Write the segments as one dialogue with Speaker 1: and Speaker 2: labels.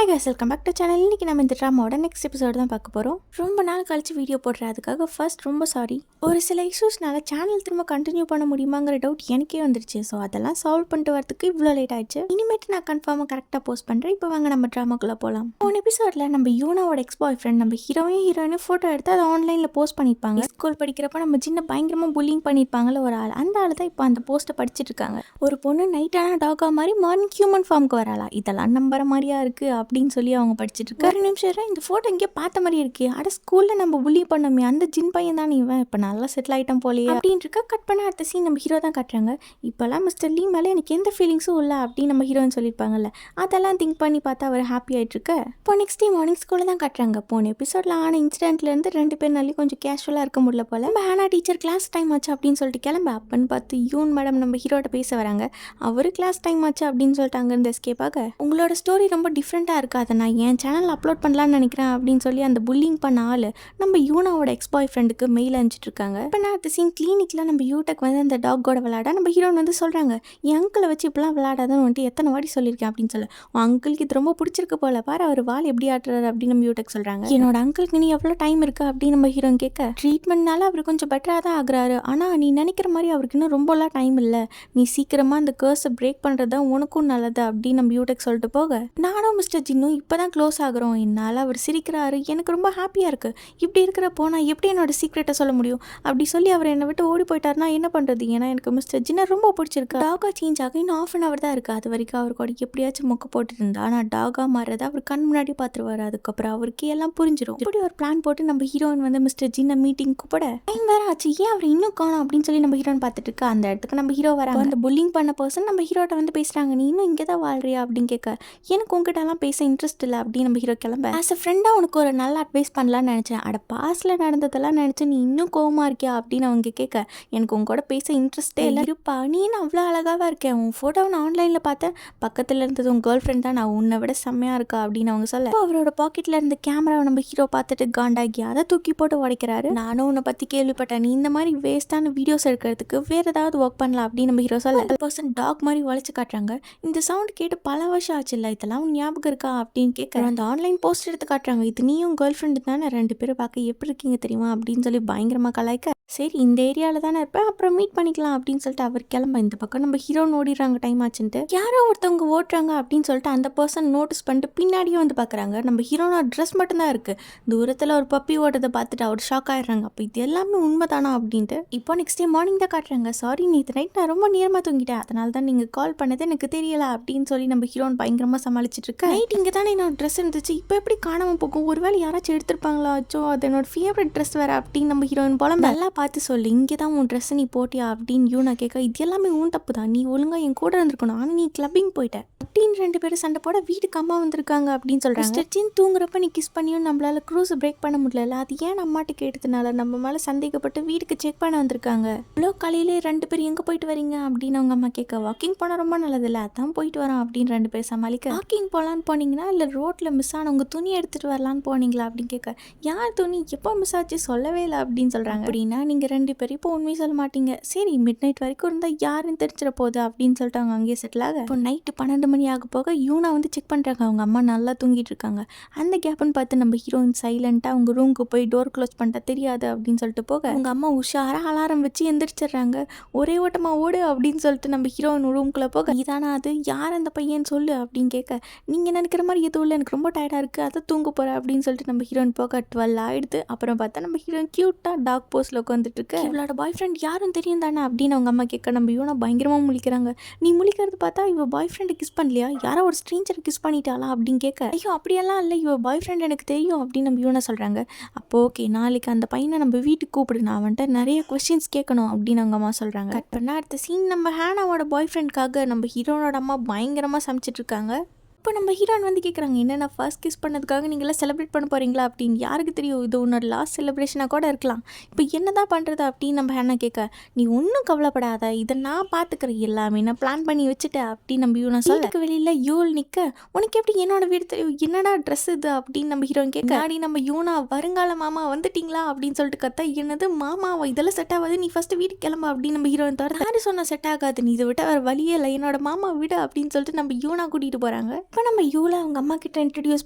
Speaker 1: Hi guys, welcome back to channel. இன்றைக்கி நம்ம இந்த ட்ராமாவோட நெக்ஸ்ட் எபிசோடு தான் பார்க்க போகிறோம். ரொம்ப நாள் கழிச்சு வீடியோ போடுறேன், அதுக்காக ஃபர்ஸ்ட் ரொம்ப சாரி. ஒரு சில இஷ்யூஸ்னால சேனல் திரும்ப கண்டினியூ பண்ண முடியுமாங்கிற டவுட் எனக்கே வந்துருச்சு. ஸோ அதெல்லாம் சால்வ் பண்ணிட்டு வரதுக்கு இவ்வளோ லேட் ஆயிடுச்சு. இனிமேட்டு நான் கன்ஃபார்மாக கரெக்டாக போஸ்ட் பண்ணுறேன். இப்போ வாங்க நம்ம ட்ராமாக்குள்ளே போகலாம். போன எபிசோடில் நம்ம யூனாவோட எக்ஸ் பாய் ஃப்ரெண்ட் நம்ம ஹீரோயினும் ஃபோட்டோ எடுத்து அதை ஆன்லைனில் போஸ்ட் பண்ணியிருப்பாங்க. ஸ்கூல் படிக்கிறப்ப நம்ம சின்ன பயங்கரமாக புல்லிங் பண்ணியிருப்பாங்கல்ல ஒரு ஆள், அந்த ஆள் தான் இப்போ அந்த போஸ்ட்டை படிச்சுட்டு இருக்காங்க. ஒரு பொண்ணு நைட்டான டாகா மாதிரி மார்னிங் ஹியூமன் ஃபார்முக்கு வராளா, இதெல்லாம் நம்புற மாதிரியா இருக்குது அப்படின்னு சொல்லி அவங்க படிச்சுட்டு இருக்காங்க. ஒரு நிமிஷம், இந்த ஃபோட்டோ இங்கே பார்த்த மாதிரி இருக்கு. அட ஸ்கூலில் நம்ம புள்ளி பண்ணோமே அந்த ஜின் பையன் தான் இவன், இப்போ நல்லா செட்டில் ஆகிட்டான் போலேயே அப்படின்னு இருக்கா. கட் பண்ண அடுத்த சீன் நம்ம ஹீரோ தான் காட்டுறாங்க. இப்போல்லாம் மிஸ்டர் லீ மேலே எனக்கு எந்த ஃபீலிங்ஸும் இல்லை அப்படின்னு நம்ம ஹீரோன்னு சொல்லியிருப்பாங்கல்ல, அதெல்லாம் திங்க் பண்ணி பார்த்தா அவர் ஹாப்பி ஆகிட்டு இருக்க. இப்போ நெக்ஸ்ட் டே மார்னிங் ஸ்கூலில் தான் காட்டுறாங்க. போன எபிசோடில் ஆன இன்சிடென்ட்லேருந்து 2 பேர்னாலையும் கொஞ்சம் கேஷுவலாக இருக்க முடியல போல. நம்ம ஹானா டீச்சர் கிளாஸ் டைம் ஆச்சு அப்படின்னு சொல்லிட்டு கிளம்ப அப்பன்னு பார்த்து யூன் மேடம் நம்ம ஹீரோட்ட பேச வராங்க. அவர் கிளாஸ் டைம் ஆச்சு அப்படின்னு சொல்லிட்டு அங்கேருந்து எஸ்கேப் ஆக, உங்களோட ஸ்டோரி ரொம்ப டிஃப்ரெண்ட்டாக இருக்குது, அதை நான் என் சேனல் அப்லோட் பண்ணலான்னு நினைக்கிறேன் அப்படின்னு சொல்லி அந்த புல்லிங் பண்ண ஆள் நம்ம யூனாவோட எக்ஸ் பாய் ஃப்ரெண்டுக்கு மெயில் அனுப்பிச்சிட்டு இருக்காங்க. இப்போ நான் அடுத்த சீன் கிளினிக்கில் நம்ம யூடெக் வந்து அந்த டாக்கோட விளையாட நம்ம ஹீரோன் வந்து சொல்கிறாங்க, என் அங்கிளை வச்சு இப்பெல்லாம் விளையாடாதுன்னு வந்துட்டு எத்தனை வாட்டி சொல்லியிருக்கேன் அப்படின்னு சொல்ல, உன் அங்கிளுக்கு இது ரொம்ப பிடிச்சிருக்கு போல, பாரு அவர் வால் எப்படி ஆட்டுறாரு அப்படின்னு நம்ம யூடெக் சொல்கிறாங்க. என்னோட அங்கிளுக்கு நீ எவ்வளோ டைம் இருக்குது அப்படின்னு நம்ம ஹீரோன் கேட்க, ட்ரீட்மெண்ட்னால அவர் கொஞ்சம் பெட்டராக தான் ஆகுறாரு, ஆனால் நீ நினைக்கிற மாதிரி அவருக்கு இன்னும் ரொம்பலாம் டைம் இல்லை, நீ சீக்கிரமாக அந்த கேர்ஸை பிரேக் பண்ணுறது தான் உனக்கும் நல்லது அப்படின்னு நம்ம யூடெக் சொல்லிட்டு போக, நானும் மிஸ்டர் ஜின்னும் இப்போ தான் க்ளோஸ் ஆகிறோம், என்னால் அவர் சிரிக்கிறாரு, எனக்கு ரொம்ப ஹாப்பியாக இருக்குது, இப்படி இருக்கிறப்போ நான் எப்படி என்னோட சீக்ரெட்டை சொல்ல முடியும் அப்படி சொல்லி அவர் என்னை விட்டு ஓடி போயிட்டாருனா என்ன பண்ணுறது, ஏன்னா எனக்கு மிஸ்டர் ஜின்னை ரொம்ப பிடிச்சிருக்கு. டாகா சேஞ்ச் ஆக இன்னும் 1/2 hour தான் இருக்குது, அது வரைக்கும் அவர் கூட எப்படியாச்சும் மொக்க போட்டு இருந்தா ஆனால் டாகா மாறுறதை அவர் கண் முன்னாடி பார்த்துருவாரு, அதுக்கப்புறம் அவருக்கு எல்லாம் புரிஞ்சிடும். இப்படி ஒரு பிளான் போட்டு நம்ம ஹீரோயின் வந்து மிஸ்டர் ஜின்னை மீட்டிங் கூப்பிட டைம் வேற ஆச்சு, ஏன் அவர் இன்னும் காணும் அப்படின்னு சொல்லி நம்ம ஹீரோயின் பார்த்துட்டு இருக்கா. அந்த இடத்துக்கு நம்ம ஹீரோ வராங்க. அந்த புல்லிங் பண்ண பர்சன் நம்ம ஹீரோட்ட வந்து பேசுகிறாங்க, நீ இன்னும் இங்கே தான் வாழ்றியா அப்படின்னு கேட்க, எனக்கு உங்ககிட்டலாம் பேச இன்ட்ரெஸ்ட் இல்லை அப்படின்னு நம்ம ஹீரோ கிளம்ப, ஆஸ் அ ஃப்ரெண்டாக உனக்கு ஒரு நல்ல அட்வைஸ் பண்ணலான்னு நினச்சேன், அட பாஸ்டில் நடந்ததெல்லாம் நினச்சி நீ இன்னும் கோவமாக இருக்கியா அப்படின்னு அவங்க கேட்க, எனக்கு உங்க கூட பேச இன்ட்ரெஸ்ட்டே இல்லை, இருப்பா நீ அவ்வளோ அழகாக இருக்கேன், உன் ஃபோட்டோவை நான் ஆன்லைனில் பார்த்தேன், பக்கத்தில் இருந்தது உன் கேர்ள் ஃப்ரெண்ட் தான், நான் உன்னை விட செம்மையாக இருக்கா அப்படின்னு அவங்க சொல்ல, அவரோட பாக்கெட்டில் இருந்த கேமராவை நம்ம ஹீரோ பார்த்துட்டு காண்டாகி அதை தூக்கி போட்டு உடைக்கிறாரு. நானும் உன்னை பற்றி கேள்விப்பட்டேன், நீ இந்த மாதிரி வேஸ்ட்டான வீடியோஸ் எடுக்கிறதுக்கு வேறு ஏதாவது ஒர்க் பண்ணலாம் அப்படின்னு நம்ம ஹீரோ சொல்ல, பர்சன் டாக் மாதிரி உழைச்சி காட்டுறாங்க. இந்த சவுண்ட் கேட்டு பல வருஷம் ஆச்சு இல்லை, இதெல்லாம் ஞாபகம் இருக்கா அப்படின்னு கேட்க, அந்த ஆன்லைன் போஸ்ட் எடுத்து காட்டுறாங்க, இது நீயும் கேர்ள் ஃப்ரெண்டு தானே, 2 பேரும் பார்க்க எப்படி இருக்கீங்க தெரியுமா அப்படின்னு சொல்லி பயங்கரமாக கலாய்க்க, சரி இந்த ஏரியாவில் தானே இருப்பேன் அப்புறம் மீட் பண்ணிக்கலாம் அப்படின்னு சொல்லிட்டு அவர் கிளம்ப, இந்த பக்கம் நம்ம ஹீரோன்னு ஓடிடுறாங்க. டைம் ஆச்சுன்ட்டு யாரோ ஒருத்தவங்க ஓட்டுறாங்க அப்படின்னு சொல்லிட்டு அந்த பர்சன் நோட்டீஸ் பண்ணிட்டு பின்னாடியே வந்து பார்க்குறாங்க. நம்ம ஹீரோனோட ட்ரெஸ் மட்டும்தான் இருக்குது, தூரத்தில் ஒரு பப்பி ஓட்டதை பார்த்துட்டு அவர் ஷாக் ஆகிடுறாங்க. அப்போ இது எல்லாமே உண்மைதானா அப்படின்ட்டு. இப்போ நெக்ஸ்ட் டே மார்னிங் தான் காட்டுறாங்க. சாரி நேற்று நைட் நான் ரொம்ப நேரமாக தூங்கிட்டேன், அதனால தான் நீங்கள் கால் பண்ணது எனக்கு தெரியல அப்படின்னு சொல்லி நம்ம ஹீரோன் பயங்கரமாக சமாளிச்சுட்டு இருக்கு. நைட் இங்கே தானே என்னோட ட்ரெஸ் இருந்துச்சு, இப்போ எப்படி காணாமல் போகும், ஒருவேளை யாராச்சும் எடுத்துருப்பாங்களா, ஆச்சோ அது என்னோட ஃபேவரட் ட்ரெஸ் வேறு அப்படின்னு நம்ம ஹீரோயின் போல நல்லா பார்த்து சொல்லு, இங்கே தான் உன் ட்ரெஸ் நீ போட்டியா அப்படின்னு யூனா கேட்க, இது எல்லாமே உன் தப்பு தான், நீ ஒழுங்காக என் கூட இருந்திருக்கணும், ஆனால் நீ கிளப்பிங் போயிட்ட அப்படின்னு 2 பேரும் சண்டை போட வீட்டுக்கு அம்மா வந்திருக்காங்க அப்படின்னு சொல்கிறாங்க. ஸ்டெச்சின் தூங்குறப்ப நீ கிஸ் பண்ணியும் நம்மளால க்ரூஸை பிரேக் பண்ண முடியல, அது ஏன் அம்மாட்டு கேட்டதுனால நம்ம மேலே சந்தேகப்பட்டு வீட்டுக்கு செக் பண்ண வந்திருக்காங்க. இவ்வளோ காலையிலே 2 பேர் எங்கே போயிட்டு வரீங்க அப்படின்னு அவங்க அம்மா கேட்க, வாக்கிங் போனால் ரொம்ப நல்லதில்ல, அதான் போயிட்டு வரோம் அப்படின்னு 2 பேர் சமாளிக்க, வாக்கிங் போகலான்னு போனீங்கன்னா இல்லை ரோட்டில் மிஸ் ஆன உங்கள் துணி எடுத்துகிட்டு வரலான்னு போனீங்களா அப்படின்னு கேட்க, யார் துணி எப்போ மிஸ் ஆச்சு சொல்லவே இல்லை அப்படின்னு சொல்கிறாங்க. அப்படின்னா நீங்கள் 2 பேரும் இப்போ உண்மையை சொல்ல மாட்டீங்க, சரி மிட் நைட் வரைக்கும் இருந்தால் யாருன்னு தெரிஞ்சிட போகுது அப்படின்னு சொல்லிட்டு அவங்க அங்கேயே செட்டில் ஆக, இப்போ நைட்டு 12 மணி ஆக போக யூனா வந்து செக் பண்ணுறாங்க, அவங்க அம்மா நல்லா தூங்கிட்டு இருக்காங்க. அந்த கேப்னு பார்த்து நம்ம ஹீரோயின் சைலண்ட்டாக அவங்க ரூமுக்கு போய் டோர் க்ளோஸ் பண்ணிட்டா தெரியாது அப்படின்னு சொல்லிட்டு போக, அவங்க அம்மா உஷாராக அலாரம் வச்சு எந்திரிச்சிடுறாங்க. ஒரே ஓட்டமாக ஓடு அப்படின்னு சொல்லிட்டு நம்ம ஹீரோயின் ரூம்குள்ளே போக, இதானா அது யார் அந்த பையன் சொல்லு அப்படின்னு கேட்க, நீங்கள் நினைக்கிற மாதிரி எதுவும் இல்லை, எனக்கு ரொம்ப டயர்டாக இருக்குது, அதை தூங்க போகிறேன் அப்படின்னு சொல்லிட்டு நம்ம ஹீரோயின் போக 12 ஆகிடுது. அப்புறம் பார்த்தா நம்ம ஹீரோயின் க்யூட்டாக டாக் போஸ்ட்டில் உட்காந்துட்டு இருக்கு. இவளோட பாய் ஃப்ரெண்ட் யாரும் தெரியும் தானே அப்படின்னு அவங்க அம்மா கேட்க, நம்ம யூனா பயங்கரமாக முழிக்கிறாங்க. நீ முழிக்கிறது பார்த்தா இவ பாய் ஃப்ரெண்டு கிஸ் பண்ணலையா, யாரோ ஒரு ஸ்ட்ரேஞ்சரை கிஸ் பண்ணிட்டாளா அப்படின்னு கேட்க, ஐயோ அப்படியெல்லாம் இல்லை, இவ பாய் ஃப்ரெண்ட் எனக்கு தெரியும் அப்படின்னு நம்ம யூனா சொல்கிறாங்க. அப்போ ஓகே நாளைக்கு அந்த பையனை நம்ம வீட்டுக்கு கூப்பிடு, நான் வந்துட்டு நிறைய கொஸ்டின்ஸ் கேட்கணும் அப்படின்னு அவங்க அம்மா சொல்கிறாங்க. கட் பண்ண அடுத்த சீன் நம்ம ஹானாவோட பாய் ஃப்ரெண்ட்காக நம்ம ஹீரோனோட அம்மா பயங்கரமாக சமைச்சிட்டு இருக்காங்க. இப்போ நம்ம ஹீரோயின் வந்து கேட்குறாங்க, என்னென்ன ஃபர்ஸ்ட் கிஸ் பண்ணதுக்காக நீங்களாம் செலிப்ரேட் பண்ண போகிறீங்களா அப்படின்னு. யாருக்கு தெரியும், இது உன்னோட லாஸ்ட் செலிப்ரேஷனாக கூட இருக்கலாம், இப்போ என்ன தான் பண்ணுறது அப்படின்னு நம்ம ஹேனா கேட்க, நீ ஒன்றும் கவலைப்படாத, இதை நான் பார்த்துக்கிறேன், எல்லாமே நான் பிளான் பண்ணி வச்சுட்டேன் அப்படின்னு நம்ம யூனா சொல்லுக்கு வெளியில் யூல் நிற்க, உனக்கு எப்படி என்னோட வீடு தெரியும், என்னடா ட்ரெஸ் இது அப்படின்னு நம்ம ஹீரோயின் கேட்க, நாடி நம்ம யூனா வருங்கால மாமா வந்துட்டிங்களா அப்படின்னு சொல்லிட்டு கத்தா, என்னது மாமாவா, இதெல்லாம் செட் ஆகாது, நீ ஃபஸ்ட்டு வீட்டுக்கு கிளம்பு அப்படின்னு நம்ம ஹீரோயின் தவிர யாரு சொன்னால் செட் ஆகாது, நீ இதை விட்ட வேறு வழியே இல்லை, என்னோட மாமா விட அப்படின்னு சொல்லிட்டு நம்ம யூனா கூட்டிகிட்டு போகிறாங்க. இப்போ நம்ம யூவில் அவங்க அம்மா கிட்ட இன்ட்ரடியூஸ்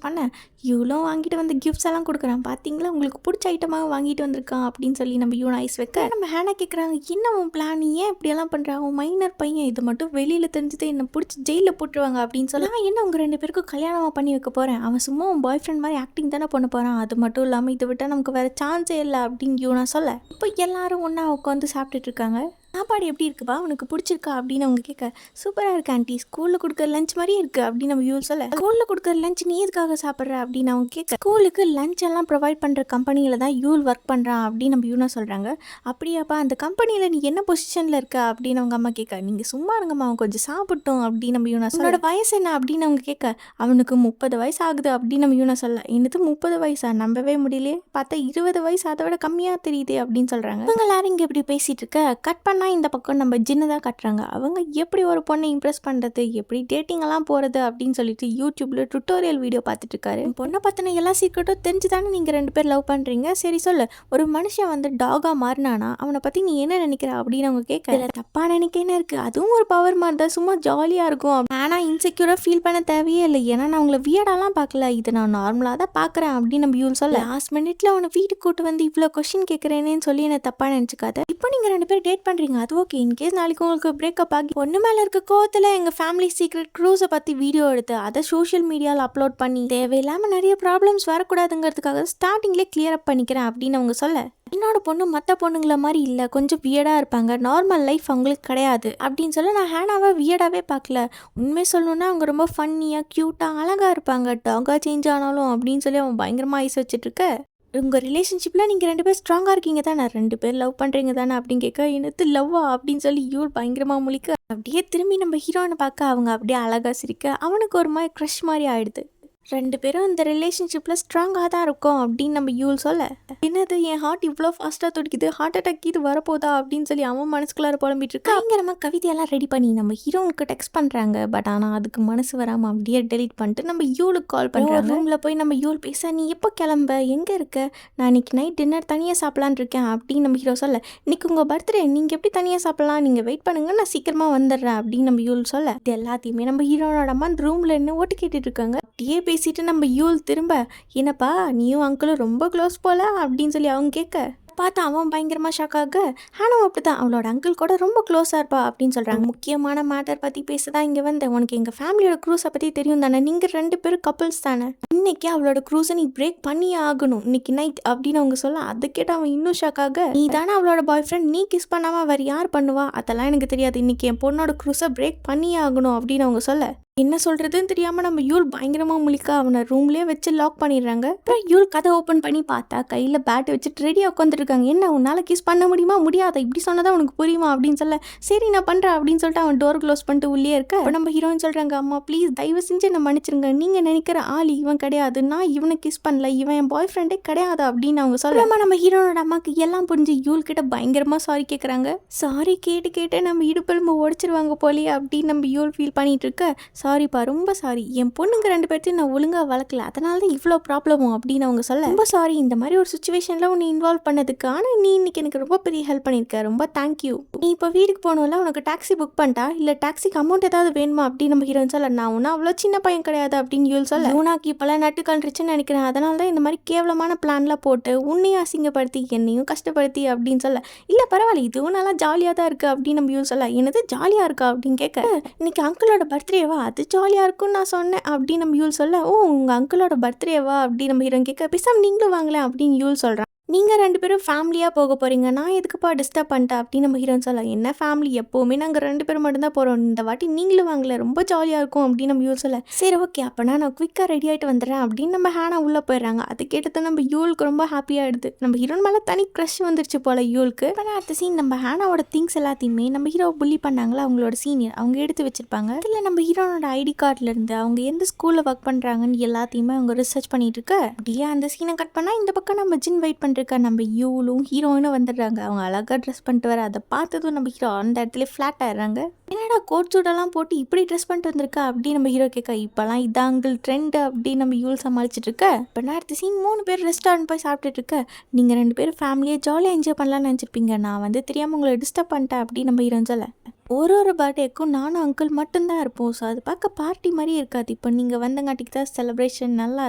Speaker 1: பண்ண யூலும் வாங்கிட்டு வந்து கிஃப்ட்ஸ் எல்லாம் கொடுக்குறான். பார்த்தீங்களா உங்களுக்கு பிடிச்ச ஐட்டமாக வாங்கிட்டு வந்திருக்கான் அப்படின்னு சொல்லி நம்ம யூன் ஐஸ் வைக்க நம்ம ஹேனா கேட்குறாங்க, என்ன உன் பிளான், ஏன் இப்படியெல்லாம் பண்ணுறான், உன் மைனர் பையன் இது மட்டும் வெளியில் தெரிஞ்சது என்னை பிடிச்சி ஜெயிலில் போட்டுருவாங்க அப்படின்னு சொல்லி நான் என்ன உங்கள் 2 பேருக்கும் கல்யாணமாக பண்ணி வைக்க போகிறேன், அவன் சும்மா உன் பாய் ஃப்ரெண்ட் மாதிரி ஆக்டிங் தானே பண்ண போகிறான், அது மட்டும் இல்லாமல் இதை விட்டால் நமக்கு வேறு சான்ஸே இல்லை அப்படின்னு யூனா சொல்ல இப்போ எல்லாரும் ஒன்றா உட்காந்து சாப்பிட்டுட்டு இருக்காங்க. சாப்பாடு எப்படி இருக்குப்பா, உனக்கு பிடிச்சிருக்கா அப்படின்னு அவங்க கேட்க சூப்பராக இருக்கு ஆண்டி, ஸ்கூலில் கொடுக்குற லஞ்ச் மாதிரியே இருக்குது அப்படின்னு நம்ம யூல் சொல்ல ஸ்கூலில் கொடுக்குற லஞ்ச் நீ எதுக்காக சாப்பிட்ற அப்படின்னு அவங்க கேட்க ஸ்கூலுக்கு லஞ்ச் எல்லாம் ப்ரொவைட் பண்ணுற கம்பெனியில் தான் யூல் ஒர்க் பண்ணுறான் அப்படின்னு நம்ம யூனா சொல்கிறாங்க. அப்படியாப்பா அந்த கம்பெனியில் நீ என்ன பொசிஷனில் இருக்க அப்படின்னு அவங்க அம்மா கேட்க நீங்கள் சும்மா இருங்கம்மா அவன் கொஞ்சம் சாப்பிட்டோம் அப்படின்னு நம்ம யூனா சொல்ல வயசு என்ன அப்படின்னு அவங்க கேட்க அவனுக்கு 30 வயசு ஆகுது அப்படின்னு நம்ம யூனா சொல்ல என்னது 30 வயசா, நம்பவே முடியலையே, பார்த்தா 20 வயசு அதை விட கம்மியாக தெரியுதே அப்படின்னு சொல்கிறாங்க. இவங்க எல்லாரும் இங்கே இப்படி பேசிகிட்டு இருக்க கட் பண்ணால் இந்த பக்கம் நம்ம ஜின்னு தான் கட்டுறாங்க. அவங்க எப்படி ஒரு பொண்ணை இம்ப்ரெஸ் பண்ணுறது, எப்படி டேட்டிங் எல்லாம் போகிறது அப்படின்னு சொல்லிட்டு யூடியூப்ல டுட்டோரியல் வீடியோ பார்த்துட்டு இருக்காரு. பொண்ணை பற்றின எல்லா சீக்கிரட்டும் தெரிஞ்சு தானே நீங்கள் 2 பேர் லவ் பண்ணுறீங்க, சரி சொல்லு ஒரு மனுஷன் வந்து டாகா மாறினானா அவனை பற்றி நீ என்ன நினைக்கிற அப்படின்னு அவங்க கேட்க இல்லை தப்பா நினைக்க என்ன இருக்குது, அதுவும் ஒரு பவர் மாதிரி தான், சும்மா ஜாலியாக இருக்கும், ஆனால் இன்செக்யூராக ஃபீல் பண்ண தேவையே இல்லை, ஏன்னா நான் உங்களை வியர்டாலாம் பார்க்கல, இதை நான் நார்மலாக தான் பார்க்குறேன் அப்படின்னு நம்ம யூல் சொல்ல லாஸ்ட் மினிட்ல அவனை வீட்டுக்கு கூட்டு வந்து இவ்வளோ கொஸ்டின் கேட்குறேன்னு சொல்லி என்ன தப்பாக நினச்சிக்காத, இப்போ நீங்கள் 2 பேர் டேட் பண்ணுறீங்க அது ஓகே, இன்கேஸ் நாளைக்கு உங்களுக்கு பிரேக்கப் ஆகி பொண்ணு மேலே இருக்க கோவத்தில் எங்கள் ஃபேமிலி சீக்ரெட் க்ரூஸை பற்றி வீடியோ எடுத்து அதை சோஷியல் மீடியாவில் அப்லோட் பண்ணி தேவையில்லாமல் நிறைய ப்ராப்ளம்ஸ் வரக்கூடாதுங்கிறதுக்காக ஸ்டார்டிங்லேயே கிளியர் அப் பண்ணிக்கிறேன் அப்படின்னு அவங்க சொல்ல என்னோட பொண்ணு மற்ற பொண்ணுங்கள மாதிரி இல்லை, கொஞ்சம் வியர்டாக இருப்பாங்க, நார்மல் லைஃப் அவங்களுக்கு கிடையாது அப்படின்னு சொல்ல நான் ஹேனாவை வியர்டாகவே பார்க்கல, உண்மை சொல்லணுன்னா அவங்க ரொம்ப ஃபன்னியாக க்யூட்டாக அழகாக இருப்பாங்க, டாகாக சேஞ்ச் ஆனாலும் அப்படின்னு சொல்லி அவன் பயங்கரமாக ஐஸ் வச்சுட்ருக்க உங்கள் ரிலேஷன்ஷிப்பில் நீங்கள் 2 பேர் ஸ்ட்ராங்காக இருக்கீங்க தானே, 2 பேர் லவ் பண்ணுறீங்க தானே அப்படின்னு கேட்க என்னது லவ்வா அப்படின்னு சொல்லி யூல் பயங்கரமாக முழிக்க அப்படியே திரும்பி நம்ம ஹீரோனை பார்க்க அவங்க அப்படியே அழகாக சிரிக்க அவனுக்கு ஒரு மாதிரி க்ரஷ் மாதிரி ஆயிடுது. 2 பேரும் இந்த ரிலேஷன்ஷிப்பில் ஸ்ட்ராங்காக தான் இருக்கும் அப்படின்னு நம்ம யூல் சொல்ல என்னது என் ஹார்ட் இவ்வளோ ஃபாஸ்ட்டாக துடிக்குது, ஹார்ட் அட்டாக் இது வரப்போதா அப்படின்னு சொல்லி அவன் மனசுக்குள்ளார புலம்பிட்டு இருக்கு. பயங்கரமாக கவிதையெல்லாம் ரெடி பண்ணி நம்ம ஹீரோனுக்கு டெக்ஸ்ட் பண்ணுறாங்க. பட் ஆனால் அதுக்கு மனசு வராமல் அப்படியே டெலிட் பண்ணிட்டு நம்ம யூலுக்கு கால் பண்ணுறாங்க. ரூமில் போய் நம்ம யூல் பேச நீ எப்போ கிளம்ப, எங்கே இருக்க, நான் இன்னைக்கு நைட் டின்னர் தனியாக சாப்பிட்லான்னு இருக்கேன் அப்படின்னு நம்ம ஹீரோ சொல்ல இன்னைக்கு உங்கள் பர்த்டே நீங்கள் எப்படி தனியாக சாப்பிட்லாம், நீங்கள் வெயிட் பண்ணுங்க நான் சீக்கிரமாக வந்துடுறேன் அப்படின்னு நம்ம யூல் சொல்ல இது எல்லாத்தையுமே நம்ம ஹீரோனோட அம்மா அந்த ரூமில் என்ன ஓட்டு கேட்டுட்டு இருக்காங்க. அப்படியே பேசிட்டு நம்ம யூல் திரும்ப என்னப்பா நீயும் அங்கிளும் ரொம்ப க்ளோஸ் போல அப்படின்னு சொல்லி அவங்க கேட்க பார்த்தா அவன் பயங்கரமாக ஷாக் ஆக ஹேனாவும் அப்படி தான் அவளோட அங்கிள் கூட ரொம்ப க்ளோஸாக இருப்பா அப்படின்னு சொல்கிறாங்க. முக்கியமான மேட்டர் பற்றி பேசதான் இங்கே வந்தேன், உனக்கு எங்கள் ஃபேமிலியோட க்ரூஸை பற்றி தெரியும் தானே, நீங்கள் 2 பேரும் கப்புள்ஸ் தானே, இன்னைக்கு அவளோட க்ரூஸை நீ பிரேக் பண்ணியே ஆகணும் இன்னைக்கு நைட் அப்படின்னு அவங்க சொல்ல அதை கேட்டு அவன் இன்னும் ஷாக் ஆக நீ தானே அவளோட பாய் ஃப்ரெண்ட், நீ கிஸ் பண்ணாமல் வேறு யார் பண்ணுவா, அதெல்லாம் எனக்கு தெரியாது, இன்னைக்கு என் பொண்ணோட க்ரூஸை பிரேக் பண்ணியே ஆகணும் அப்படின்னு அவங்க சொல்ல என்ன சொல்கிறதுன்னு தெரியாமல் நம்ம யூல் பயங்கரமாக முழிக்க அவனை ரூம்லேயே வச்சு லாக் பண்ணிடுறாங்க. அப்புறம் யூல் கதை ஓப்பன் பண்ணி பார்த்தா கையில் பேட் வச்சுட்டு ரெடியாக உட்காந்துருக்காங்க. என்ன உன்னால் கிஸ் பண்ண முடியுமா, முடியாத, இப்படி சொன்னதான் உனக்கு புரியுமா அப்படின்னு சொல்ல சரி நான் பண்ணுறேன் அப்படின்னு சொல்லிட்டு அவன் டோர் க்ளோஸ் பண்ணிட்டு உள்ளே இருக்க இப்போ நம்ம ஹீரோயின் சொல்கிறாங்க அம்மா ப்ளீஸ் தயவு செஞ்சு என்ன மன்னிச்சிருங்க, நீங்கள் நினைக்கிற ஆள் இவன் கிடையாது, நான் இவனை கிஸ் பண்ணல, இவன் என் பாய் ஃப்ரெண்டே கிடையாது அப்படின்னு அவங்க சொல்லலாமா. நம்ம ஹீரோனோட அம்மாவுக்கு எல்லாம் புரிஞ்சு யூல் கிட்ட பயங்கரமாக சாரி கேட்குறாங்க. சாரி கேட்டு நம்ம இடுப்பெலும்பு உடச்சிருவாங்க போலியே அப்படின்னு நம்ம யூல் ஃபீல் பண்ணிட்டு இருக்க சாரிப்பா ரொம்ப சாரி, என் பொண்ணுங்க 2 பேர்த்தையும் நான் ஒழுங்காக வளர்க்கல, அதனால தான் இவ்வளோ ப்ராப்ளமும் அப்படின்னு அவங்க சொல்ல ரொம்ப சாரி இந்த மாதிரி ஒரு சுச்சுவேஷனில் உன்னை இன்வால்வ் பண்ணதுக்கு, ஆனால் நீ இன்னைக்கு எனக்கு ரொம்ப பெரிய ஹெல்ப் பண்ணியிருக்க, ரொம்ப தேங்க்யூ. நீ இப்போ வீட்டுக்கு போகணும்ல, உனக்கு டாக்ஸி புக் பண்ணிட்டா இல்லை டாக்ஸிக்கு அமௌண்ட் ஏதாவது வேணுமா அப்படின்னு நம்ம ஹீரோன்னு சொல்ல நான் ஒன்றும் அவ்வளோ சின்ன பையன் கிடையாது அப்படின்னு யூல் சொல்ல யூனாக்கு இப்போலாம் நட்டு கண்டுருச்சுன்னு நினைக்கிறேன், அதனால தான் இந்த மாதிரி கேவலமான பிளான்லாம் போட்டு உன்னையும் அசிங்கப்படுத்தி என்னையும் கஷ்டப்படுத்தி அப்படின்னு சொல்ல இல்லை பரவாயில்ல இதுவும் நல்லா ஜாலியாக தான் இருக்குது அப்படின்னு நம்ம யூல் சொல்ல என்னது ஜாலியாக இருக்கா அப்படின்னு கேட்க இன்னைக்கு அங்கிளோட பர்த்டேவா, அது ஜாலியாக இருக்குன்னு நான் சொன்னேன் அப்படின்னு நம்ம யூல் சொல்ல ஓ உங்கள் அங்கிளோட பர்த்டேவா அப்படின்னு நம்ம ஹீரோன் கேட்க பேசாம நீங்களும் வாங்கலாம் அப்படின்னு யூல் சொல்கிறான். நீங்கள் 2 பேரும் ஃபேமிலியாக போக போகிறீங்க, நான் எதுக்குப்பா டிஸ்டர்ப் பண்ணிட்டேன் அப்படின்னு நம்ம ஹீரோன்னு சொல்ல என்ன ஃபேமிலி எப்போவுமே நாங்கள் 2 பேரும் மட்டும்தான் போகிறோம், இந்த வாட்டி நீங்களும் வாங்கல ரொம்ப ஜாலியாக இருக்கும் அப்படின்னு நம்ம யூல் சொல்ல சரி ஓகே அப்போனா நான் குவிக்காக ரெடி ஆகிட்டு வந்துடுறேன் அப்படின்னு நம்ம ஹேனா உள்ளே போயிடுறாங்க. அது கேட்டது நம்ம யூலுக்கு ரொம்ப ஹாப்பியாகிடுது. நம்ம ஹீரோன் மேலே தனி க்ரஷ் வந்துருச்சு போல் யூலுக்கு. இப்போ அடுத்த சீன் நம்ம ஹேனாவோட திங்ஸ் எல்லாத்தையுமே நம்ம ஹீரோ புள்ளி பண்ணாங்களா அவங்களோட சீனியர் அவங்க எடுத்து வச்சிருப்பாங்க. அதில் நம்ம ஹீரோனோட ஐடி கார்ட்லேருந்து அவங்க எந்த ஸ்கூலில் ஒர்க் பண்ணுறாங்கன்னு எல்லாத்தையுமே அவங்க ரிசர்ச் பண்ணிட்டு இருக்க அப்படியே அந்த சீனை கட் பண்ணால் இந்த பக்கம் நம்ம ஜின் வெயிட் பண்ணிருக்க நம்ம யூலும் ஹீரோயினும் வந்துடுறாங்க. அவங்க அழகாக ட்ரெஸ் பண்ணிட்டு வர அதை பார்த்ததும் நம்ம ஹீரோ அந்த இடத்துல ஃப்ளாட் ஆயிடுறாங்க. என்னடா கோட் சூட்டெல்லாம் போட்டு இப்படி ட்ரெஸ் பண்ணிட்டு வந்திருக்கா அப்படின்னு நம்ம ஹீரோ கேட்க இப்போலாம் இதாங்கள் ட்ரெண்டு அப்படின்னு நம்ம யூல் சமாளிச்சுட்டு இருக்க. இப்போ நான் அடுத்த சீன் 3 பேர் ரெஸ்டாரண்ட் போய் சாப்பிட்டுட்டு இருக்க. நீங்கள் 2 பேரும் ஃபேமிலியாக ஜாலியாக என்ஜாய் பண்ணலாம்னு நினச்சிருப்பீங்க, நான் வந்து தெரியாமல் உங்களை டிஸ்டர்ப் பண்ணிட்டேன் அப்படின்னு நம்ம ஹீரோன்னு சொல்ல ஒரு பர்த்டேக்கும் நானும் அங்கிள் மட்டும்தான் இருப்போம். ஸோ அது பார்க்க பார்ட்டி மாதிரியே இருக்காது. இப்போ நீங்கள் வந்தங்காட்டிக்கு தான் செலிப்ரேஷன் நல்லா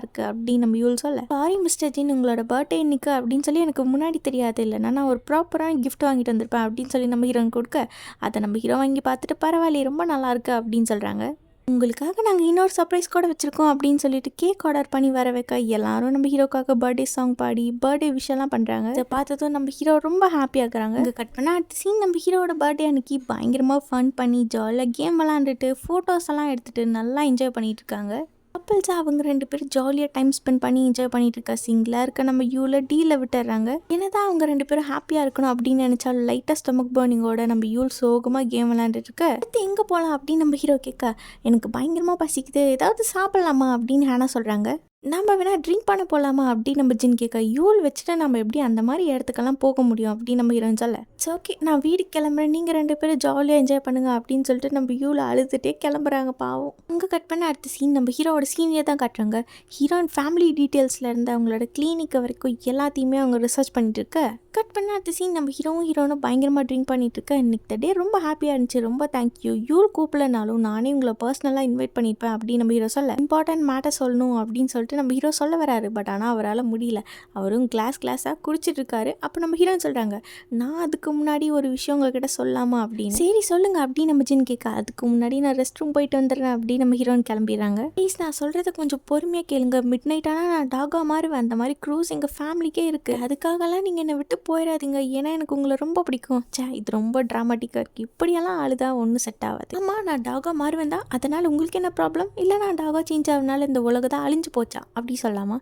Speaker 1: இருக்குது அப்படின்னு நம்ம யூல் சொல்ல, சாரி மிஸ்டர் ஜின், உங்களோட பர்த்டே இன்னைக்கு அப்படின்னு சொல்லி எனக்கு முன்னாடி தெரியாது. இல்லைனா நான் ஒரு ப்ராப்பரான கிஃப்ட் வாங்கிட்டு வந்திருப்பேன் அப்படின்னு சொல்லி நம்ம ஹீரோயின் கொடுக்க, அதை நம்ம ஹீரோ வாங்கி பார்த்துட்டு பரவாயில்லையே ரொம்ப நல்லா இருக்கு அப்படின்னு சொல்கிறாங்க. உங்களுக்காக நாங்கள் இன்னொரு சர்ப்ரைஸ் கூட வச்சுருக்கோம் அப்படின்னு சொல்லிட்டு கேக் ஆர்டர் பண்ணி வர வைக்க எல்லாரும் நம்ம ஹீரோக்காக பர்த்டே சாங் பாடி பர்த்டே விஷயம்லாம் பண்ணுறாங்க. இதை பார்த்ததும் நம்ம ஹீரோ ரொம்ப ஹாப்பியாகிறாங்க. இங்கே கட் பண்ணால் அடுத்த சீன் நம்ம ஹீரோட பர்த்டே அன்னைக்கு பயங்கரமாக ஃபன் பண்ணி ஜாலியாக கேம் விளாண்டுட்டு ஃபோட்டோஸ் எல்லாம் எடுத்துகிட்டு நல்லா என்ஜாய் பண்ணிகிட்டு இருக்காங்க. கப்பல்ஸாக அவங்க 2 பேரும் ஜாலியாக டைம் ஸ்பெண்ட் பண்ணி என்ஜாய் பண்ணிட்டு இருக்கா. சிங்கிளாக இருக்க நம்ம யூவில் டீல விட்டுறாங்க. என்னதான் அவங்க 2 பேரும் ஹாப்பியாக இருக்கணும் அப்படின்னு நினச்சாலும் லைட்டாக ஸ்டொமக் பர்னிங்கோட நம்ம யூல் சோகமாக கேம் விளையாண்டுட்டு இருக்க. அடுத்து எங்கே போகலாம் அப்படின்னு நம்ம ஹீரோ கேட்க, எனக்கு பயங்கரமாக பசிக்குது, ஏதாவது சாப்பிட்லாமா அப்படின்னு ஹானா சொல்கிறாங்க. நம்ம வேணா ட்ரிங்க் பண்ண போகலாமா அப்படின்னு நம்ம ஜின் கேட்க, யூல் வச்சுட்டு நம்ம எப்படி அந்த மாதிரி இடத்துக்கெல்லாம் போக முடியும் அப்படின்னு நம்ம ஹீரோயின் சொல்ல, இட்ஸ் ஓகே நான் வீட்டுக்கு கிளம்புறேன், நீங்கள் 2 பேரும் ஜாலியாக என்ஜாய் பண்ணுங்க அப்படின்னு சொல்லிட்டு நம்ம யூவில் அழுதுகிட்டே கிளம்புறாங்க. பாவம். அங்கே கட் பண்ண அடுத்த சீன் நம்ம ஹீரோவோட சீனியை தான் காட்டுறாங்க. ஹீரோயின் ஃபேமிலி டீட்டெயில்ஸில் இருந்து அவங்களோட கிளினிக்கு வரைக்கும் எல்லாத்தையுமே அவங்க ரிசர்ச் பண்ணிட்டு இருக்க. கட் பண்ண அடுத்த சீன் நம்ம ஹீரோனும் பயங்கரமாக ட்ரிங்க் பண்ணிட்டு இருக்க. இன்னைக்கு த டே ரொம்ப ஹாப்பியாக இருந்துச்சு, ரொம்ப தேங்க்யூ, யூல் கூப்பிடலனாலும் நானே உங்களை பர்சனலாக இன்வைட் பண்ணியிருப்பேன் அப்படின்னு நம்ம ஹீரோ சொல்ல, இம்பார்ட்டன்ட் மேட்டர் சொல்லணும் அப்படின்னு சொல்லிட்டு நம்ம ஹீரோ சொல்ல வராரு. பட் ஆனால் அவரால் முடியல. அவரும் கிளாஸாக குடிச்சிட்டு இருக்காரு. அப்போ நம்ம ஹீரோன்னு சொல்கிறாங்க, நான் அதுக்கு முன்னாடி ஒரு விஷயம் உங்ககிட்ட சொல்லாமா அப்படின்னு. சரி சொல்லுங்க அப்படின்னு நம்ம ஜின் கேட்க, அதுக்கு முன்னாடி நான் ரெஸ்ட் ரூம் போயிட்டு வந்துடுறேன் அப்படின்னு நம்ம ஹீரோன் கிளம்பிடுறாங்க. ப்ளீஸ் நான் சொல்கிறத கொஞ்சம் பொறுமையாக கேளுங்க, மிட் நைட் ஆனால் நான் டாகா மாறுவேன், அந்த மாதிரி க்ரூஸ் எங்கள் ஃபேமிலிக்கே இருக்குது, அதுக்காகலாம் நீங்கள் என்னை விட்டு போயிடாதீங்க, ஏன்னா எனக்கு உங்களை ரொம்ப பிடிக்கும். இது ரொம்ப ட்ராமாட்டிக்காக இருக்குது, இப்படியெல்லாம் அழுதா ஒன்றும் செட் ஆகாது. ஆமாம் நான் டாகா மாறுவேன் தான், அதனால் உங்களுக்கு என்ன ப்ராப்ளம்? இல்லை நான் டாகா சேஞ்ச் ஆகுனால இந்த உலகத்தை அழிஞ்சு போச்சா அப்படி சொல்லாமா?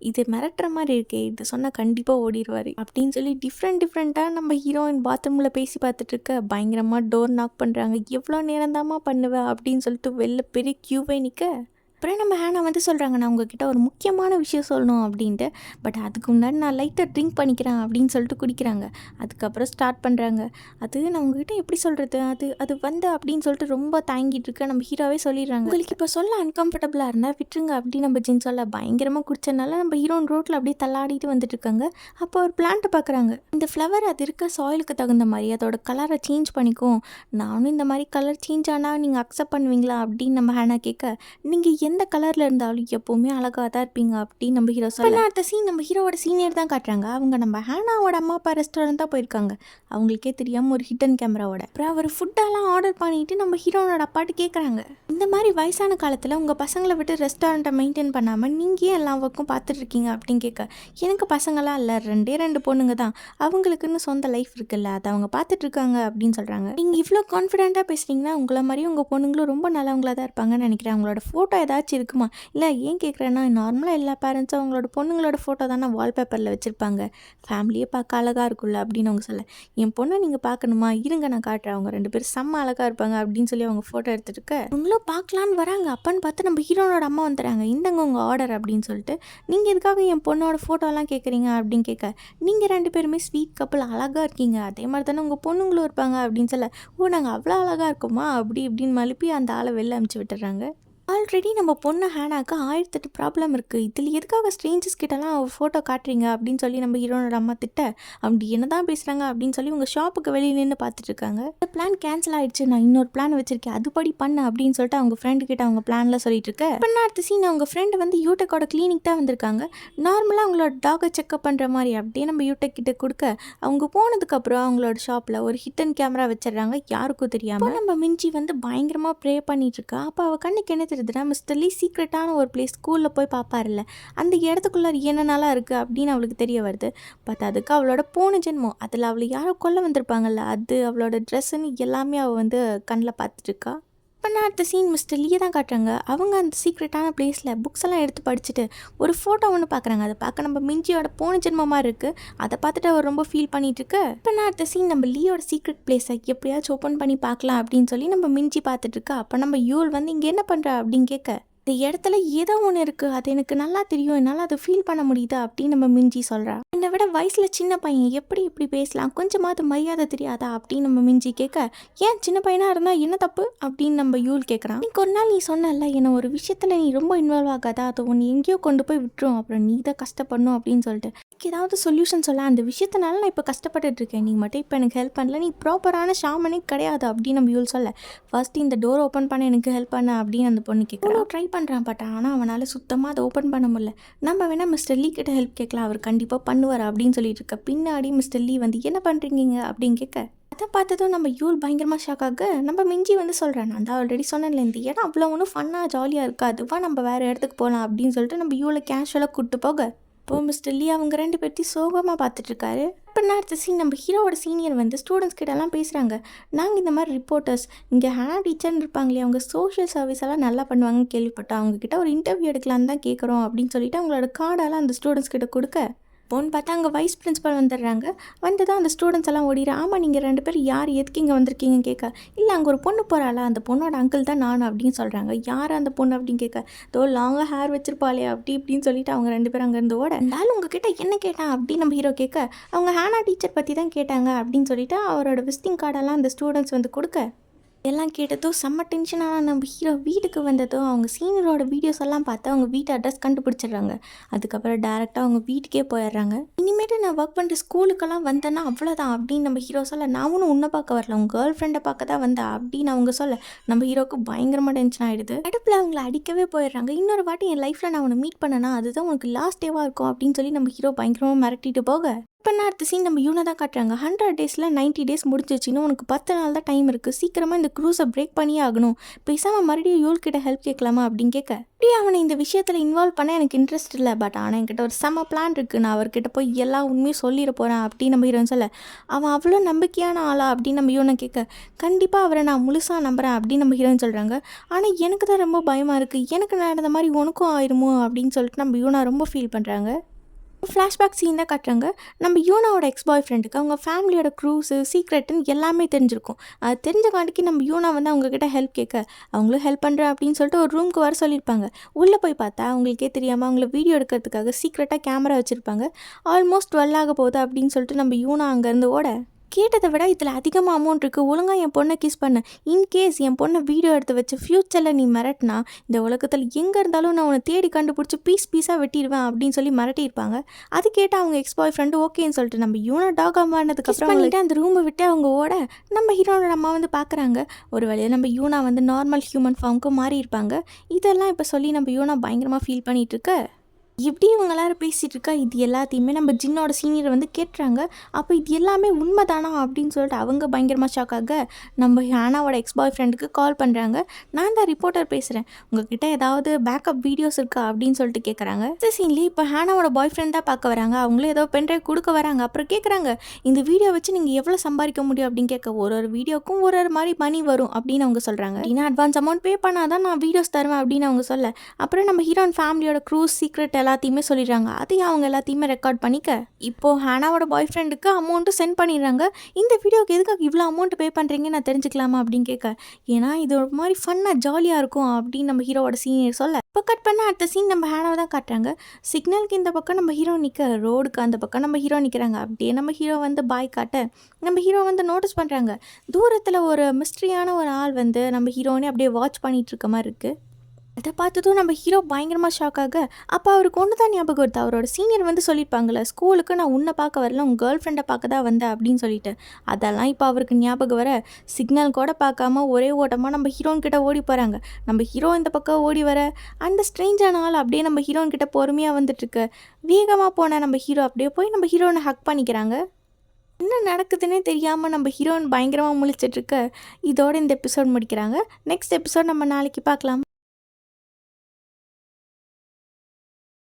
Speaker 1: இது மிரட்டுற மாதிரி இருக்கே, இது சொன்னால் கண்டிப்பாக ஓடிடுவார் அப்படின்னு சொல்லி டிஃப்ரெண்ட்டாக நம்ம ஹீரோயின் பாத்ரூமில் பேசி பார்த்துட்டு இருக்க. பயங்கரமாக டோர் நாக் பண்ணுறாங்க. எவ்வளோ நேரம் தாம்மா பண்ணுவேன் அப்படின்னு சொல்லிட்டு வெளில பெரிய க்யூவே நிற்க. அப்புறம் நம்ம ஹேனா வந்து சொல்கிறாங்க, நான் உங்ககிட்ட ஒரு முக்கியமான விஷயம் சொல்லணும் அப்படின்ட்டு. பட் அதுக்கு முன்னாடி நான் லைட்டாக ட்ரிங்க் பண்ணிக்கிறேன் அப்படின்னு சொல்லிட்டு குடிக்கிறாங்க. அதுக்கப்புறம் ஸ்டார்ட் பண்ணுறாங்க. அது நான் உங்ககிட்ட எப்படி சொல்கிறது, அது வந்து அப்படின்னு சொல்லிட்டு ரொம்ப தாங்கிட்டு இருக்க. நம்ம ஹீரோவே சொல்லிடுறாங்க, உங்களுக்கு இப்போ சொல்ல அன்கம்ஃபர்டபுளாக இருந்தால் விட்டுருங்க அப்படின்னு நம்ம ஜின் சொல்ல. பயங்கரமாக குடிச்சதுனால நம்ம ஹீரோன் ரோட்டில் அப்படியே தள்ளாடிட்டு வந்துட்டு இருக்காங்க. அப்போ ஒரு பிளான்ட்டை பார்க்குறாங்க. இந்த ஃப்ளவர் அது இருக்க சாயிலுக்கு தகுந்த மாதிரி அதோட கலரை சேஞ்ச் பண்ணிக்கும், நானும் இந்த மாதிரி கலர் சேஞ்ச் ஆனால் நீங்கள் அக்செப்ட் பண்ணுவீங்களா அப்படின்னு நம்ம ஹேனா கேட்க, நீங்கள் எந்த கலரில் இருந்தாலும் எப்போவுமே அழகாக தான் இருப்பீங்க அப்படின்னு நம்ம ஹீரோ சொல்ல. அடுத்த சீன் நம்ம ஹீரோவோட சீனியர் தான் காட்டுறாங்க. அவங்க நம்ம ஹேனாவோட அம்மா அப்பா ரெஸ்டாரண்ட் தான் போயிருக்காங்க. அவங்களுக்கே தெரியாமல் ஒரு ஹிடன் கேமராவோட. அப்புறம் அவர் ஃபுட்டெல்லாம் ஆர்டர் பண்ணிட்டு நம்ம ஹீரோனோட அப்பாட்டு கேட்குறாங்க, இந்த மாதிரி வயசான காலத்தில் உங்கள் பசங்களை விட்டு ரெஸ்டாரண்ட்டை மெயின்டைன் பண்ணாமல் நீங்கள் ஏன் எல்லா ஒர்க்கும் பார்த்துட்டு இருக்கீங்க அப்படின்னு கேட்க, எனக்கு பசங்களாம் இல்லை, 2 பொண்ணுங்க தான், அவங்களுக்குன்னு சொந்த லைஃப் இருக்குல்ல, அதை அவங்க பார்த்துட்டு இருக்காங்க அப்படின்னு சொல்கிறாங்க. நீங்கள் இவ்வளோ கான்ஃபிடென்ட்டாக பேசுகிறீங்கன்னா உங்களை மாதிரியும் உங்கள் பொண்ணுங்களும் ரொம்ப நல்லவங்களாக தான் இருப்பாங்கன்னு நினைக்கிறேன். அவங்களோட ஃபோட்டோ ஏதாச்சும் இருக்குமா? இல்லை ஏன் கேட்குறேன்னா, நார்மலாக எல்லா பேரண்ட்ஸும் அவங்களோட பொண்ணுங்களோட ஃபோட்டோ தானே வால்பேப்பரில் வச்சுருப்பாங்க, ஃபேமிலியே பார்க்க அழகாக இருக்குல்ல அப்படின்னு அவங்க சொல்ல, என் பொண்ணை நீங்கள் பார்க்கணுமா, இருங்க நான் காட்டுறேன், அவங்க 2 பேரும் செம்ம அழகாக இருப்பாங்க அப்படின்னு சொல்லி அவங்க ஃபோட்டோ எடுத்துருக்க. அவங்களும் பார்க்கலான்னு வராங்க. அப்பன்னு பார்த்து நம்ம ஹீரோனோட அம்மா வந்துடுறாங்க. இந்தங்க உங்கள் ஆர்டர் அப்படின்னு சொல்லிட்டு, நீங்கள் எதுக்காக என் பொண்ணோட ஃபோட்டோலாம் கேட்குறீங்க அப்படின்னு கேட்க, நீங்கள் 2 பேருமே ஸ்வீட் கப்பல் அழகாக இருக்கீங்க, அதே மாதிரி தானே உங்கள் பொண்ணுங்களும் இருப்பாங்க அப்படின்னு சொல்ல, ஓ நாங்கள் அவ்வளோ அழகாக இருக்கோமா அப்படி இப்படின்னு மழுப்பி அந்த ஆளை வெளில அமுச்சு விட்டுறாங்க. ஆல்ரெடி நம்ம பொண்ணு ஹேனாக்கு 1008 ப்ராப்ளம் இருக்குது, இதில் எதுக்காக ஸ்ட்ரேஞ்சர்ஸ் கிட்டலாம் அவள் ஃபோட்டோ காட்டுறீங்க அப்படின்னு சொல்லி நம்ம ஹீரோனோட அம்மா திட்ட, அப்படி என்ன தான் பேசுகிறாங்க அப்படின்னு சொல்லி உங்கள் ஷாப்புக்கு வெளியே நின்று பார்த்துட்டு இருக்காங்க. இந்த பிளான் கேன்சல் ஆகிடுச்சு, நான் இன்னொரு பிளான் வச்சுருக்கேன், அதுபடி பண்ண அப்படின்னு சொல்லிட்டு அவங்க ஃப்ரெண்டு கிட்ட அவங்க பிளான்லாம் சொல்லிட்டு இருக்க. இப்போ அடுத்த சீன் அவங்க ஃப்ரெண்டு வந்து யூடெக்கோட கிளினிக் தான் வந்திருக்காங்க. நார்மலாக அவங்களோட டாகை செக்அப் பண்ணுற மாதிரி அப்படியே நம்ம யூடெக் கிட்ட கொடுக்க, அவங்க போனதுக்கப்புறம் அவங்களோட ஷாப்பில் ஒரு ஹிடன் கேமரா வச்சிடுறாங்க, யாருக்கும் தெரியாமல். நம்ம மிஞ்சி வந்து பயங்கரமாக ப்ரே பண்ணிட்டு இருக்கா. அப்போ அவள் கண்ணுக்கு என்ன தெரியுதுன்னா, மிஸ்டர் லீ சீக்ரெட்டான ஒரு பிளேஸ் ஸ்கூலில் போய் பார்ப்பார்ல, அந்த இடத்துக்குள்ளே என்னென்னலாம் இருக்குது அப்படின்னு அவளுக்கு தெரிய வருது. பட் அதுக்கு அவளோட போன ஜென்மம், அதில் அவளை யாரோ கொல்ல வந்திருப்பாங்கல்ல, அது அவளோட ட்ரெஸ்ஸுன்னு எல்லாமே அவள் வந்து கண்ணில் பார்த்துட்டு இருக்கா. இப்போ அடுத்த சீன் மிஸ்டர் லீயை தான் காட்டுறாங்க. அவங்க அந்த சீக்ரெட்டான பிளேஸில் புக்ஸ் எல்லாம் எடுத்து படிச்சுட்டு ஒரு ஃபோட்டோ ஒன்று பார்க்குறாங்க. அதை பார்க்க நம்ம மிஞ்சியோட போன ஜென்மமாக இருக்குது. அதை பார்த்துட்டு அவர் ரொம்ப ஃபீல் பண்ணிட்டு இருக்கு. இப்போ அடுத்த சீன் நம்ம லீயோட சீக்ரெட் பிளேஸை எப்படியாச்சும் ஓப்பன் பண்ணி பார்க்கலாம் அப்படின்னு சொல்லி நம்ம மிஞ்சி பார்த்துட்டு இருக்கா. அப்போ நம்ம யூல் வந்து இங்கே என்ன பண்ணுறா அப்படின்னு கேட்க, இந்த இடத்துல ஏதோ ஒன்று இருக்குது, அது எனக்கு நல்லா தெரியும், என்னால் அதை ஃபீல் பண்ண முடியுது அப்படின்னு நம்ம மிஞ்சி சொல்கிறா. என்னை விட வயசில் சின்ன பையன் எப்படி இப்படி பேசலாம், கொஞ்சமாவது மரியாதை தெரியாதா அப்படின்னு நம்ம மிஞ்சி கேட்க, ஏன் சின்ன பையனாக இருந்தால் என்ன தப்பு அப்படின்னு நம்ம யூல் கேட்குறான். இன்னைக்கு ஒரு நாள் நீ சொன்னல, என்னை ஒரு விஷயத்தில் நீ ரொம்ப இன்வால்வ் ஆகாதா, அதை ஒன்று எங்கேயோ கொண்டு போய் விட்டுரும், அப்புறம் நீ தான் கஷ்டப்படணும் அப்படின்னு சொல்லிட்டு ஏதாவது சொல்யூஷன் சொல்ல, அந்த விஷயத்தினால நான் இப்போ கஷ்டப்பட்டுட்டு இருக்கேன், நீ மட்டும் இப்போ எனக்கு ஹெல்ப் பண்ணல, நீ ப்ராப்பரான ஷாமனே கிடையாது அப்படின்னு நம்ம யூல் சொல்ல, ஃபர்ஸ்ட் இந்த டோர் ஓப்பன் பண்ண எனக்கு ஹெல்ப் பண்ண அப்படின்னு அந்த பொண்ணு கேட்குறோம். ட்ரை பண்ணுறான் பட் ஆனால் அவனால் சுத்தமாக அதை ஓப்பன் பண்ண முடியல. நம்ம வேணால் மிஸ்டர் லீ கிட்ட ஹெல்ப் கேட்கலாம், அவர் கண்டிப்பாக பண்ணுவார் அப்படின்னு சொல்லிட்டு இருக்க. பின்னாடி மிஸ்டர் லீ வந்து என்ன பண்ணுறீங்க அப்படின்னு கேட்க, அதை பார்த்ததும் நம்ம யூல் பயங்கரமாக ஷாக் ஆக நம்ம மிஞ்சி வந்து சொல்கிறேன், நான் தான் ஆல்ரெடி சொன்னேன்ல இந்த இடம் அவ்வளோ ஒன்றும் ஃபன்னாக ஜாலியாக இருக்காது, வா நம்ம வேறு இடத்துக்கு போகலாம் அப்படின்னு சொல்லிட்டு நம்ம யூலை கேஷுவலாக கூப்பிட்டு போக, இப்போ மிஸ்டர் லீ அவங்க ரெண்டு பேர்த்தையும் சோகமாக பார்த்துட்ருக்காரு. இப்போ அடுத்த சீன் நம்ம ஹீரோவோட சீனியர் வந்து ஸ்டூடெண்ட்ஸ் கிட்டலாம் பேசுகிறாங்க. நாங்கள் இந்த மாதிரி ரிப்போர்ட்டர்ஸ் இங்கே ஹேனா டீச்சர்னு இருப்பாங்களே, அவங்க சோஷியல் சர்வீஸ் எல்லாம் நல்லா பண்ணுவாங்கன்னு கேள்விப்பட்டோம், அவங்கக்கிட்ட ஒரு இன்டர்வியூ எடுக்கலான்னு தான் கேட்குறோம் அப்படின்னு சொல்லிட்டு அவங்களோட கார்டெல்லாம் அந்த ஸ்டூடெண்ட்ஸ் கிட்ட கொடுக்க, போன்னு பார்த்தா அங்கே வைஸ் பிரின்ஸிபல் வந்துடுறாங்க. வந்து தான் அந்த ஸ்டூடெண்ட்ஸ் எல்லாம் ஓடிடுறா. ஆமாம் நீங்கள் ரெண்டு பேர் யார் எதுக்கு இங்கே வந்திருக்கீங்கன்னு கேட்க, இல்லை அங்கே ஒரு பொண்ணு போகிறாளா, அந்த பொண்ணோட அங்கிள் தான் நான் அப்படின்னு சொல்கிறாங்க. யார் அந்த பொண்ணு அப்படின்னு கேட்க, தோ லாங்காக ஹேர் வச்சிருப்பாளே அப்படி இப்படின்னு சொல்லிட்டு அவங்க ரெண்டு பேரும் அங்கேருந்து ஓட, இருந்தாலும் உங்ககிட்ட என்ன கேட்டான் அப்படின்னு நம்ம ஹீரோ கேட்க, அவங்க ஹேனா டீச்சர் பற்றி தான் கேட்டாங்க அப்படின்னு சொல்லிட்டு அவரோட விசிட்டிங் கார்டெல்லாம் அந்த ஸ்டூடெண்ட்ஸ் வந்து கொடுக்க, எல்லாம் கேட்டதும் செம்ம டென்ஷனான நம்ம ஹீரோ வீட்டுக்கு வந்ததும் அவங்க சீனியரோட வீடியோஸ் எல்லாம் பார்த்து அவங்க வீட்டு அட்ரஸ் கண்டுபிடிச்சிடுறாங்க. அதுக்கப்புறம் டேரெக்டாக அவங்க வீட்டுக்கே போயிடுறாங்க. இனிமேட்டு நான் ஒர்க் பண்ணுற ஸ்கூலுக்கெல்லாம் வந்தேன்னா அவ்வளோதான் அப்படின்னு நம்ம ஹீரோ சொல்ல, நான் ஒன்றும் உன்னை பார்க்க வரல, உங்கள் கேர்ள் ஃப்ரெண்டை பார்க்க தான் வந்தேன் அப்படின்னு அவங்க சொல்ல, நம்ம ஹீரோக்கு பயங்கரமாக டென்ஷன் ஆகிடுது. அடுப்பில் அவங்கள அடிக்கவே போயிடுறாங்க. இன்னொரு வாட்டி என் லைஃப்பில் நான் உன்னை மீட் பண்ணேன்னா அதுதான் உனக்கு லாஸ்ட் டேவாக இருக்கும் அப்படின்னு சொல்லி நம்ம ஹீரோ பயங்கரமாக மிரட்டிட்டு போக, இப்போ அடுத்த சீன் நம்ம யூனை தான் காட்டுறாங்க. 100 டேஸில் 90 டேஸ் முடிஞ்சிச்சுன்னு உனக்கு 10 நாள் தான் டைம் இருக்குது, சீக்கிரமாக இந்த க்ரூஸை பிரேக் பண்ணியே ஆகணும், பேசாமல் மறுபடியும் யூல் கிட்ட ஹெல்ப் கேட்கலாமா அப்படின்னு கேட்க, அப்படியே அவனை இந்த விஷயத்தில் இன்வால்வ் பண்ண எனக்கு இன்ட்ரெஸ்ட் இல்லை, பட் ஆனால் என்கிட்ட ஒரு செம்ம பிளான் இருக்குது, நான் அவர்கிட்ட போய் எல்லா உண்மையும் சொல்லிட போகிறேன் அப்படின்னு நம்ம ஹீரோன்னு சொல்ல, அவன் அவ்வளோ நம்பிக்கையான ஆளா அப்படின்னு நம்ம யூனை கேட்க, கண்டிப்பாக அவரை நான் முழுசாக நம்புகிறேன் அப்படின்னு நம்ம ஹீரோன்னு சொல்கிறாங்க. ஆனால் எனக்கு தான் ரொம்ப பயமாக இருக்குது, எனக்கு நடந்த மாதிரி உனக்கும் ஆயிருமோ அப்படின்னு சொல்லிட்டு நம்ம யூனா ரொம்ப ஃபீல் பண்ணுறாங்க. ஃப்ளாஷ்பேக் சீன் தான் காட்டுறாங்க. நம்ம யூனாவோட எக்ஸ் பாய் ஃப்ரெண்டுக்கு அவங்க ஃபேமிலியோட க்ரூஸு சீக்ரெட்டுன்னு எல்லாமே தெரிஞ்சிருக்கும். அது தெரிஞ்சக்காண்டிக்கு நம்ம யூனா வந்து அவங்கக்கிட்ட ஹெல்ப் கேட்க, அவங்களும் ஹெல்ப் பண்ணுறேன் அப்படின்னு சொல்லிட்டு ஒரு ரூமுக்கு வர சொல்லியிருப்பாங்க. உள்ளே போய் பார்த்தா அவங்களுக்கே தெரியாமல் அவங்கள வீடியோ எடுக்கிறதுக்காக சீக்ரெட்டாக கேமரா வச்சுருப்பாங்க. ஆல்மோஸ்ட் 12 ஆக போகுது அப்படின்னு சொல்லிட்டு நம்ம யூனா அங்கேருந்து ஓட, கேட்டதை விட இதில் அதிகமாக அமௌண்ட் இருக்குது, ஒழுங்காக என் பொண்ணை கிஸ் பண்ண, இன்கேஸ் என் பொண்ணை வீடியோ எடுத்து வச்சு ஃப்யூச்சரில் நீ மிரட்டினா இந்த உலகத்தில் எங்கே இருந்தாலும் நான் உன்னை தேடி கண்டுபிடிச்சி பீஸாக வெட்டிடுவேன் அப்படின்னு சொல்லி மிரட்டியிருப்பாங்க. அது கேட்டால் அவங்க எக்ஸ் பாய் ஃப்ரெண்டு ஓகேன்னு சொல்லிட்டு நம்ம யூனா டாக் ஆமானதுக்கப்புறம் பண்ணிவிட்டு அந்த ரூமை விட்டு அவங்க ஓட, நம்ம ஹீரோனோட அம்மா வந்து பார்க்குறாங்க. ஒரு வேளையை நம்ம யூனா வந்து நார்மல் ஹியூமன் ஃபார்முக்கு மாறி இருப்பாங்க. இதெல்லாம் இப்போ சொல்லி நம்ம யூனா பயங்கரமாக ஃபீல் பண்ணிகிட்டு இருக்க, இப்படி இவங்க எல்லாரும் பேசிகிட்டு இருக்கா. இது எல்லாத்தையுமே நம்ம ஜின்னோட சீனியர் வந்து கேட்டுறாங்க. அப்போ இது எல்லாமே உண்மைதானா அப்படின்னு சொல்லிட்டு அவங்க பயங்கரமாக ஷாக் ஆக நம்ம ஹேனாவோட எக்ஸ் பாய் ஃப்ரெண்டுக்கு கால் பண்ணுறாங்க. நான் தான் ரிப்போர்ட்டர் பேசுகிறேன், உங்ககிட்ட ஏதாவது பேக்கப் வீடியோஸ் இருக்கா அப்படின்னு சொல்லிட்டு கேட்குறாங்க. இந்த சீன்லேயே இப்போ ஹேனாவோட பாய் ஃப்ரெண்ட் தான் பார்க்க வராங்க. அவங்களும் ஏதோ பென்ட்ரைவ் கொடுக்க வராங்க. அப்புறம் கேட்குறாங்க, இந்த வீடியோ வச்சு நீங்கள் எவ்வளோ சம்பாதிக்க முடியும் அப்படின்னு கேட்க, ஒரு வீடியோக்கும் ஒரு மாதிரி மணி வரும் அப்படின்னு அவங்க சொல்கிறாங்க. அப்படின்னா அட்வான்ஸ் அமௌண்ட் பே பண்ணாதான் நான் வீடியோஸ் தருவேன் அப்படின்னு அவங்க சொல்ல, அப்புறம் நம்ம ஹீரோயின் ஃபேமிலியோட க்ரூஸ் சீக்ரெட் எல்லாத்தையுமே சொல்லிடுறாங்க. அதையும் அவங்க எல்லாத்தையுமே ரெக்கார்ட் பண்ணிக்க, இப்போது ஹேனாவோட பாய் ஃப்ரெண்டுக்கு அமௌண்ட்டும் சென்ட் பண்ணிடுறாங்க. இந்த வீடியோக்கு எதுக்காக இவ்வளோ அமௌண்ட் பே பண்ணுறீங்கன்னு நான் தெரிஞ்சுக்கலாமா அப்படின்னு கேட்க, ஏன்னா இது ஒரு மாதிரி ஃபன்னாக ஜாலியாக இருக்கும் அப்படின்னு நம்ம ஹீரோவோட சீனியர் சொல்ல, இப்போ கட் பண்ண அடுத்த சீன் நம்ம ஹேனாவை தான் காட்டுறாங்க. சிக்னலுக்கு இந்த பக்கம் நம்ம ஹீரோ நிற்க, ரோடுக்கு அந்த பக்கம் நம்ம ஹீரோ நிற்கிறாங்க. அப்படியே நம்ம ஹீரோ வந்து பாய் காட்ட நம்ம ஹீரோ வந்து நோட்டீஸ் பண்ணுறாங்க. தூரத்தில் ஒரு மிஸ்ட்ரியான ஒரு ஆள் வந்து நம்ம ஹீரோனே அப்படியே வாட்ச் பண்ணிகிட்டு இருக்க மாதிரி இருக்குது. அதை பார்த்ததும் நம்ம ஹீரோ பயங்கரமாக ஷாக் ஆக, அப்போ அவருக்கு ஒன்று தான் ஞாபகம் வருது. அவரோட சீனியர் வந்து சொல்லியிருப்பாங்களே, ஸ்கூலுக்கு நான் உன்னை பார்க்க வரல, உங்கள் கேர்ள் ஃப்ரெண்டை பார்க்க தான் வந்தேன் அப்படின்னு சொல்லிட்டு. அதெல்லாம் இப்போ அவருக்கு ஞாபகம் வர, சிக்னல் கூட பார்க்காம ஒரே ஓட்டமாக நம்ம ஹீரோன் கிட்ட ஓடி போகிறாங்க. நம்ம ஹீரோ இந்த பக்கம் ஓடி வர, அந்த ஸ்ட்ரேஞ்சான ஆள் அப்படியே நம்ம ஹீரோன் கிட்ட பொறுமையாக வந்துட்டுருக்கு. வேகமாக போன நம்ம ஹீரோ அப்படியே போய் நம்ம ஹீரோனை ஹக் பண்ணிக்கிறாங்க. என்ன நடக்குதுன்னே தெரியாமல் நம்ம ஹீரோயின் பயங்கரமாக முழிச்சிட்ருக்க. இதோட இந்த எபிசோட் முடிக்கிறாங்க. நெக்ஸ்ட் எபிசோட் நம்ம நாளைக்கு பார்க்கலாம்.